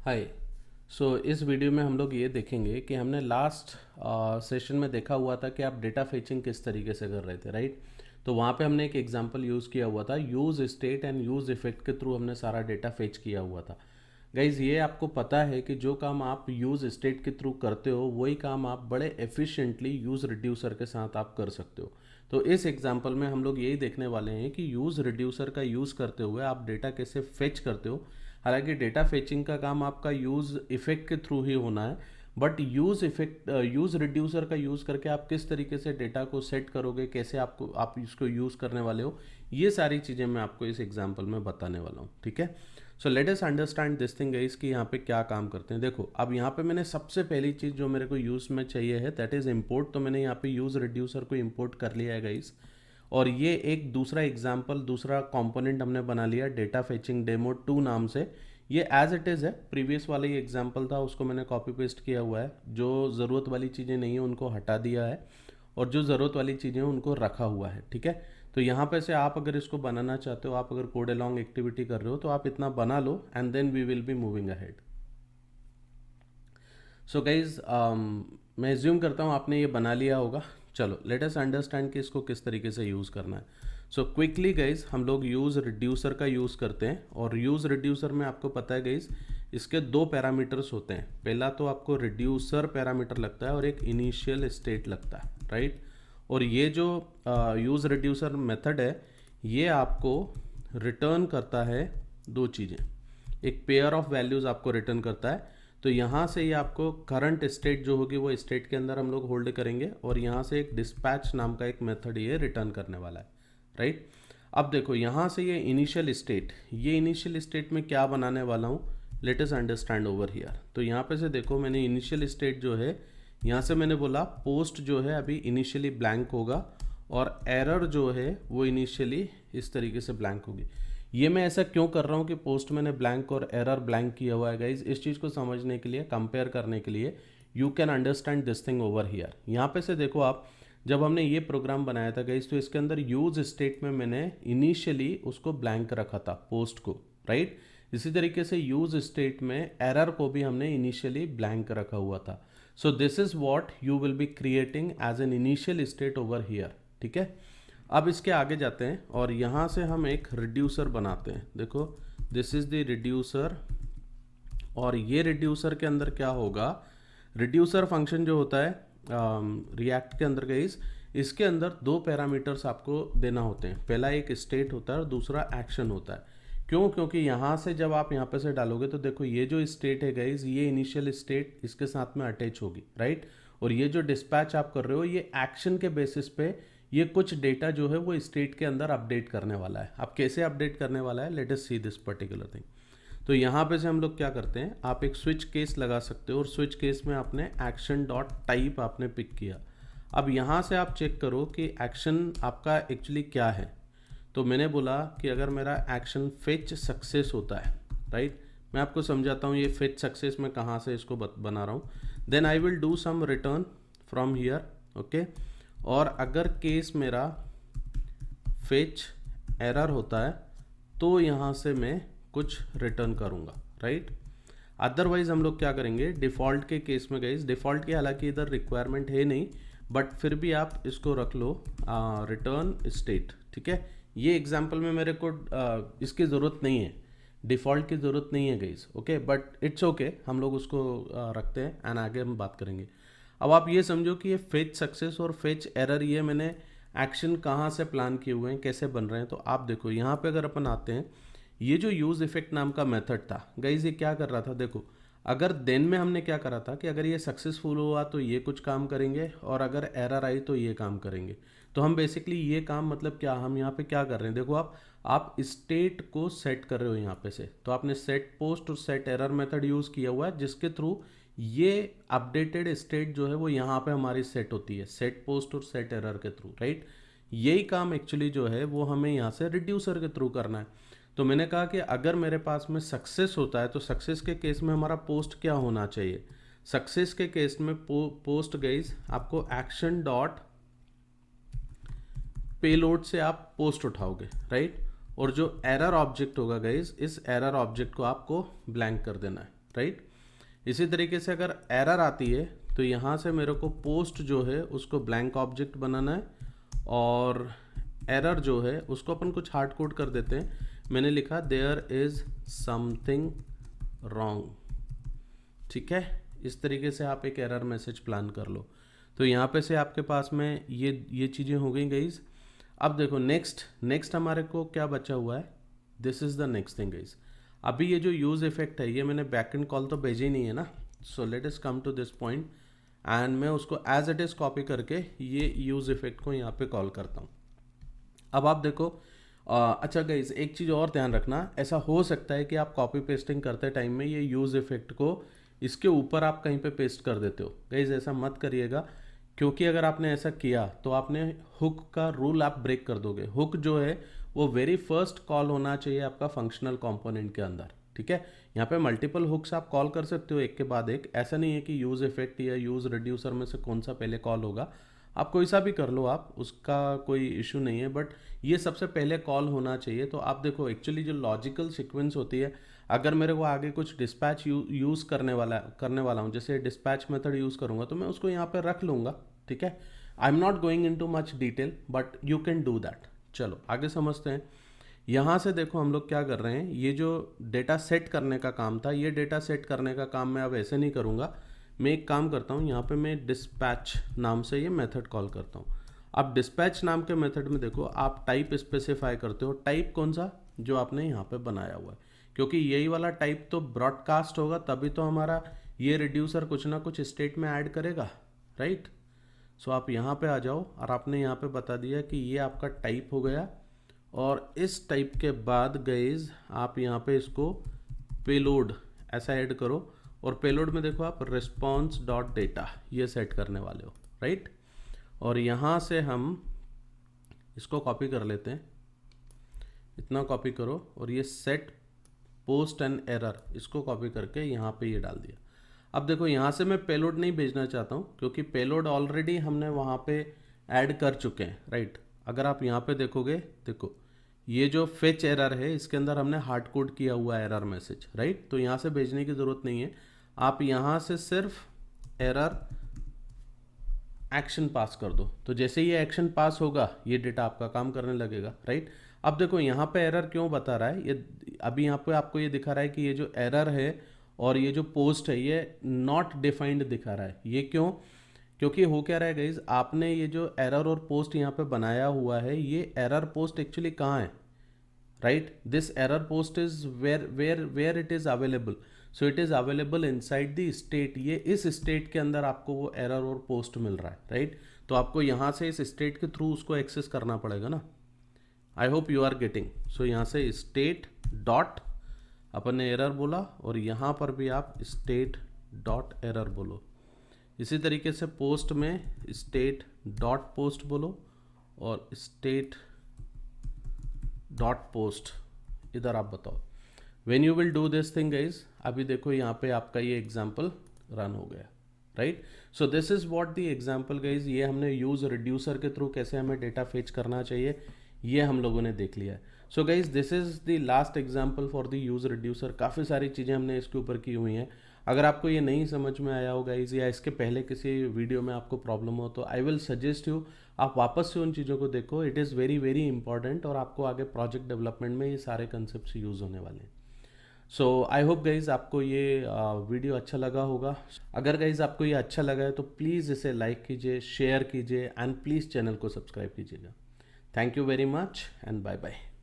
हाय। इस वीडियो में हम लोग ये देखेंगे कि हमने लास्ट सेशन में देखा हुआ था कि आप डेटा फेचिंग किस तरीके से कर रहे थे, राइट। तो वहाँ पे हमने एक एग्जांपल यूज़ किया हुआ था, use state and use effect के थ्रू हमने सारा डेटा फेच किया हुआ था। गाइज, ये आपको पता है कि जो काम आप यूज़ स्टेट के थ्रू करते हो वही काम आप बड़े एफिशिएंटली यूज़ रिड्यूसर के साथ आप कर सकते हो। तो इस एग्जांपल में हम लोग यही देखने वाले हैं कि यूज़ रिड्यूसर का यूज़ करते हुए आप डेटा कैसे फेच करते हो। हालांकि डेटा फेचिंग का काम आपका यूज़ इफेक्ट के थ्रू ही होना है, बट यूज़ रिड्यूसर का यूज़ करके आप किस तरीके से डेटा को सेट करोगे, कैसे आप इसको यूज़ करने वाले हो, ये सारी चीज़ें मैं आपको इस एग्जांपल में बताने वाला हूँ। ठीक है, सो let us understand this thing guys कि यहाँ पे क्या काम करते हैं। देखो, अब यहाँ पे मैंने सबसे पहली चीज़ जो मेरे को यूज़ में चाहिए है दैट इज़ इम्पोर्ट। तो मैंने यहाँ पे यूज़ रिड्यूसर को इम्पोर्ट कर लिया है गाइस, और ये एक दूसरा एग्जाम्पल, दूसरा कंपोनेंट हमने बना लिया डेटा फेचिंग डेमो 2 नाम से। ये एज इट इज़ है, प्रीवियस वाला ही एग्जाम्पल था, उसको मैंने कॉपी पेस्ट किया हुआ है। जो ज़रूरत वाली चीज़ें नहीं है उनको हटा दिया है, और जो ज़रूरत वाली चीज़ें हैं उनको रखा हुआ है। ठीक है, तो यहाँ पे से आप अगर इसको बनाना चाहते हो, आप अगर कोड अलॉन्ग एक्टिविटी कर रहे हो तो आप इतना बना लो and then we will be moving ahead. So guys, मैं एज्यूम करता हूँ आपने ये बना लिया होगा। चलो लेट अस अंडरस्टैंड कि इसको किस तरीके से यूज़ करना है। सो क्विकली गाइज, हम लोग यूज़ रिड्यूसर का यूज़ करते हैं, और यूज़ रिड्यूसर में आपको पता है गाइज इसके दो पैरामीटर्स होते हैं। पहला तो आपको रिड्यूसर पैरामीटर लगता है और एक इनिशियल स्टेट लगता है, राइट। और ये जो यूज़ रिड्यूसर मेथड है ये आपको रिटर्न करता है दो चीज़ें। एक पेयर ऑफ वैल्यूज़ आपको रिटर्न करता है। तो यहाँ से ये आपको करंट स्टेट जो होगी वो स्टेट के अंदर हम लोग होल्ड करेंगे, और यहाँ से एक डिस्पैच नाम का एक मेथड ये रिटर्न करने वाला है, राइट। अब देखो, यहाँ से ये इनिशियल स्टेट में क्या बनाने वाला हूँ, let us understand over here. तो यहाँ पे से देखो, मैंने इनिशियल स्टेट जो है यहाँ से मैंने बोला पोस्ट जो है अभी इनिशियली ब्लैंक होगा, और एरर जो है वो इनिशियली इस तरीके से ब्लैंक होगी। ये मैं ऐसा क्यों कर रहा हूँ कि पोस्ट मैंने ब्लैंक और एरर ब्लैंक किया हुआ है गाइज, इस चीज़ को समझने के लिए, कंपेयर करने के लिए, you can understand this thing over here. यहाँ पे से देखो आप, जब हमने ये प्रोग्राम बनाया था गाइज तो इसके अंदर यूज स्टेट में मैंने इनिशियली उसको ब्लैंक रखा था पोस्ट को, राइट। इसी तरीके से यूज स्टेट में एरर को भी हमने इनिशियली ब्लैंक रखा हुआ था। So this is what you will be creating as an initial state over here. ठीक है, अब इसके आगे जाते हैं और यहाँ से हम एक रिड्यूसर बनाते हैं। देखो, दिस इज द रिड्यूसर, और ये रिड्यूसर के अंदर क्या होगा, रिड्यूसर फंक्शन जो होता है रिएक्ट के अंदर गाइस, इसके अंदर दो पैरामीटर्स आपको देना होते हैं। पहला एक स्टेट होता है और दूसरा एक्शन होता है। क्यों? क्योंकि यहाँ से जब आप यहाँ पे से डालोगे तो देखो, ये जो स्टेट है गाइस, ये इनिशियल स्टेट इसके साथ में अटैच होगी, राइट। और ये जो डिस्पैच आप कर रहे हो, ये एक्शन के बेसिस पे ये कुछ डेटा जो है वो स्टेट के अंदर अपडेट करने वाला है। अब कैसे अपडेट करने वाला है, let us see this particular thing. तो यहाँ पे से हम लोग क्या करते हैं, आप एक स्विच केस लगा सकते हो, और स्विच केस में आपने एक्शन डॉट टाइप आपने पिक किया। अब यहाँ से आप चेक करो कि एक्शन आपका एक्चुअली क्या है। तो मैंने बोला कि अगर मेरा एक्शन फेच सक्सेस होता है, राइट, मैं आपको समझाता हूँ ये फेच सक्सेस में कहाँ से इसको बना रहा हूँ। Then I will do some return from here, okay. और अगर केस मेरा फेच एरर होता है तो यहाँ से मैं कुछ रिटर्न करूँगा, राइट। अदरवाइज हम लोग क्या करेंगे, डिफ़ॉल्ट के केस में गाइस, डिफ़ॉल्ट की हालांकि इधर रिक्वायरमेंट है नहीं, बट फिर भी आप इसको रख लो रिटर्न स्टेट। ठीक है, ये एग्जाम्पल में मेरे को इसकी ज़रूरत नहीं है, डिफ़ॉल्ट की ज़रूरत नहीं है guys, okay, but it's okay, हम लोग उसको रखते हैं एंड आगे हम बात करेंगे। अब आप ये समझो कि ये फेच सक्सेस और फेच एरर, ये मैंने एक्शन कहाँ से प्लान किए हुए हैं, कैसे बन रहे हैं। तो आप देखो यहाँ पे अगर अपन आते हैं, ये जो यूज़ इफेक्ट नाम का मेथड था गाइज, ये क्या कर रहा था, देखो, अगर देन में हमने क्या करा था कि अगर ये सक्सेसफुल हुआ तो ये कुछ काम करेंगे, और अगर एरर आई तो ये काम करेंगे। तो हम बेसिकली ये काम, मतलब क्या, हम यहाँ पे क्या कर रहे हैं, देखो आप स्टेट को सेट कर रहे हो यहाँ पे से। तो आपने सेट पोस्ट और सेट एरर मेथड यूज़ किया हुआ है, जिसके थ्रू ये अपडेटेड स्टेट जो है वो यहाँ पे हमारी सेट होती है, सेट पोस्ट और सेट एरर के थ्रू, राइट। यही काम एक्चुअली जो है वो हमें यहाँ से रिड्यूसर के थ्रू करना है। तो मैंने कहा कि अगर मेरे पास में सक्सेस होता है तो सक्सेस के केस में हमारा पोस्ट क्या होना चाहिए। सक्सेस के केस में पोस्ट गाइज आपको एक्शन डॉट पेलोड से आप पोस्ट उठाओगे, राइट। और जो एरर ऑब्जेक्ट होगा गाइज, इस एरर ऑब्जेक्ट को आपको ब्लैंक कर देना है, राइट। इसी तरीके से अगर एरर आती है तो यहाँ से मेरे को पोस्ट जो है उसको ब्लैंक ऑब्जेक्ट बनाना है, और एरर जो है उसको अपन कुछ हार्ड कोड कर देते हैं। मैंने लिखा देयर इज़ समथिंग रॉन्ग, ठीक है। इस तरीके से आप एक एरर मैसेज प्लान कर लो। तो यहाँ पे से आपके पास में ये चीज़ें हो गई गाइज। अब देखो नेक्स्ट हमारे को क्या बचा हुआ है, this is the next thing guys. अभी ये जो यूज़ इफेक्ट है ये मैंने बैकएंड कॉल तो भेजी नहीं है ना, so let us come to this point and मैं उसको एज इट इज़ कॉपी करके ये यूज़ इफेक्ट को यहाँ पे कॉल करता हूँ। अब आप देखो अच्छा गाइज, एक चीज़ और ध्यान रखना, ऐसा हो सकता है कि आप कॉपी पेस्टिंग करते टाइम में ये यूज़ इफेक्ट को इसके ऊपर आप कहीं पे पेस्ट कर देते हो। गाइज ऐसा मत करिएगा, क्योंकि अगर आपने ऐसा किया तो आपने हुक का रूल आप ब्रेक कर दोगे। हुक जो है वो वेरी फर्स्ट कॉल होना चाहिए आपका फंक्शनल कंपोनेंट के अंदर, ठीक है। यहाँ पे मल्टीपल हुक्स आप कॉल कर सकते हो एक के बाद एक, ऐसा नहीं है कि यूज़ इफेक्ट या यूज़ रिड्यूसर में से कौन सा पहले कॉल होगा। आप कोई सा भी कर लो, आप उसका कोई इशू नहीं है, बट ये सबसे पहले कॉल होना चाहिए। तो आप देखो एक्चुअली जो लॉजिकल सीक्वेंस होती है, अगर मेरे को आगे कुछ डिस्पैच यूज़ करने वाला हूँ, जैसे डिस्पैच मेथड यूज़ करूँगा तो मैं उसको यहाँ पे रख लूँगा, ठीक है। I am not going in too much detail but you can do that. चलो आगे समझते हैं। यहाँ से देखो हम लोग क्या कर रहे हैं, ये जो डेटा सेट करने का काम था, ये डेटा सेट करने का काम मैं अब ऐसे नहीं करूँगा। मैं एक काम करता हूँ, यहाँ पे मैं डिस्पैच नाम से ये मेथड कॉल करता हूँ। अब डिस्पैच नाम के मेथड में देखो आप टाइप स्पेसिफाई करते हो। टाइप कौन सा, जो आपने यहाँ पे बनाया हुआ है, क्योंकि यही वाला टाइप तो ब्रॉडकास्ट होगा, तभी तो हमारा ये रिड्यूसर कुछ ना कुछ स्टेट में ऐड करेगा, राइट। सो आप यहाँ पे आ जाओ और आपने यहाँ पे बता दिया कि ये आपका टाइप हो गया, और इस टाइप के बाद गाइज आप यहाँ पे इसको पेलोड ऐसा ऐड करो, और पेलोड में देखो आप रिस्पॉन्स डॉट डेटा ये सेट करने वाले हो, राइट। और यहाँ से हम इसको कॉपी कर लेते हैं, इतना कॉपी करो, और ये सेट पोस्ट एंड एरर इसको कॉपी करके यहाँ पे ये डाल दिया। अब देखो यहाँ से मैं पेलोड नहीं भेजना चाहता हूँ, क्योंकि पेलोड ऑलरेडी हमने वहाँ पे ऐड कर चुके हैं, राइट। अगर आप यहाँ पे देखोगे, देखो ये जो फेच एरर है इसके अंदर हमने हार्ड कोड किया हुआ एरर मैसेज, राइट। तो यहाँ से भेजने की ज़रूरत नहीं है, आप यहाँ से सिर्फ एरर एक्शन पास कर दो। तो जैसे ये एक्शन पास होगा ये डेटा आपका काम करने लगेगा, राइट। अब देखो यहाँ पे एरर क्यों बता रहा है, ये अभी यहाँ पे आपको ये दिखा रहा है कि ये जो एरर है और ये जो पोस्ट है ये नॉट डिफाइंड दिखा रहा है। ये क्यों, क्योंकि हो क्या रहा है गाइज, आपने ये जो एरर और पोस्ट यहाँ पे बनाया हुआ है, ये एरर पोस्ट एक्चुअली कहाँ है, right. This error post is where it is available, so it is available inside the state. ये इस स्टेट के अंदर आपको वो एरर और पोस्ट मिल रहा है, राइट। तो आपको यहाँ से इस स्टेट के थ्रू उसको एक्सेस करना पड़ेगा ना। I hope you are getting. So यहाँ से स्टेट डॉट अपन ने एरर बोला, और यहाँ पर भी आप स्टेट डॉट एरर बोलो। इसी तरीके से पोस्ट में स्टेट डॉट पोस्ट बोलो और स्टेट डॉट पोस्ट, इधर आप बताओ। When you will do this thing guys, अभी देखो यहाँ पे आपका ये एग्जाम्पल रन हो गया, right. So this is what the example guys, ये हमने यूज रिड्यूसर के थ्रू कैसे हमें डेटा फेच करना चाहिए ये हम लोगों ने देख लिया है। So guys this is the last example for the use reducer. काफ़ी सारी चीज़ें हमने इसके ऊपर की हुई हैं। अगर आपको ये नहीं समझ में आया हो गाइज, या इसके पहले किसी वीडियो में आपको प्रॉब्लम हो, तो आई विल सजेस्ट यू आप वापस से उन चीज़ों को देखो। It is very very important, और आपको आगे प्रोजेक्ट डेवलपमेंट में ये सारे कंसेप्ट यूज़ होने वाले हैं। सो आई होप गाइज आपको ये वीडियो अच्छा लगा होगा। अगर गाइज आपको ये अच्छा लगा है तो प्लीज़ इसे लाइक कीजिए, शेयर कीजिए, एंड प्लीज़ चैनल को सब्सक्राइब कीजिएगा। Thank you very much and bye bye.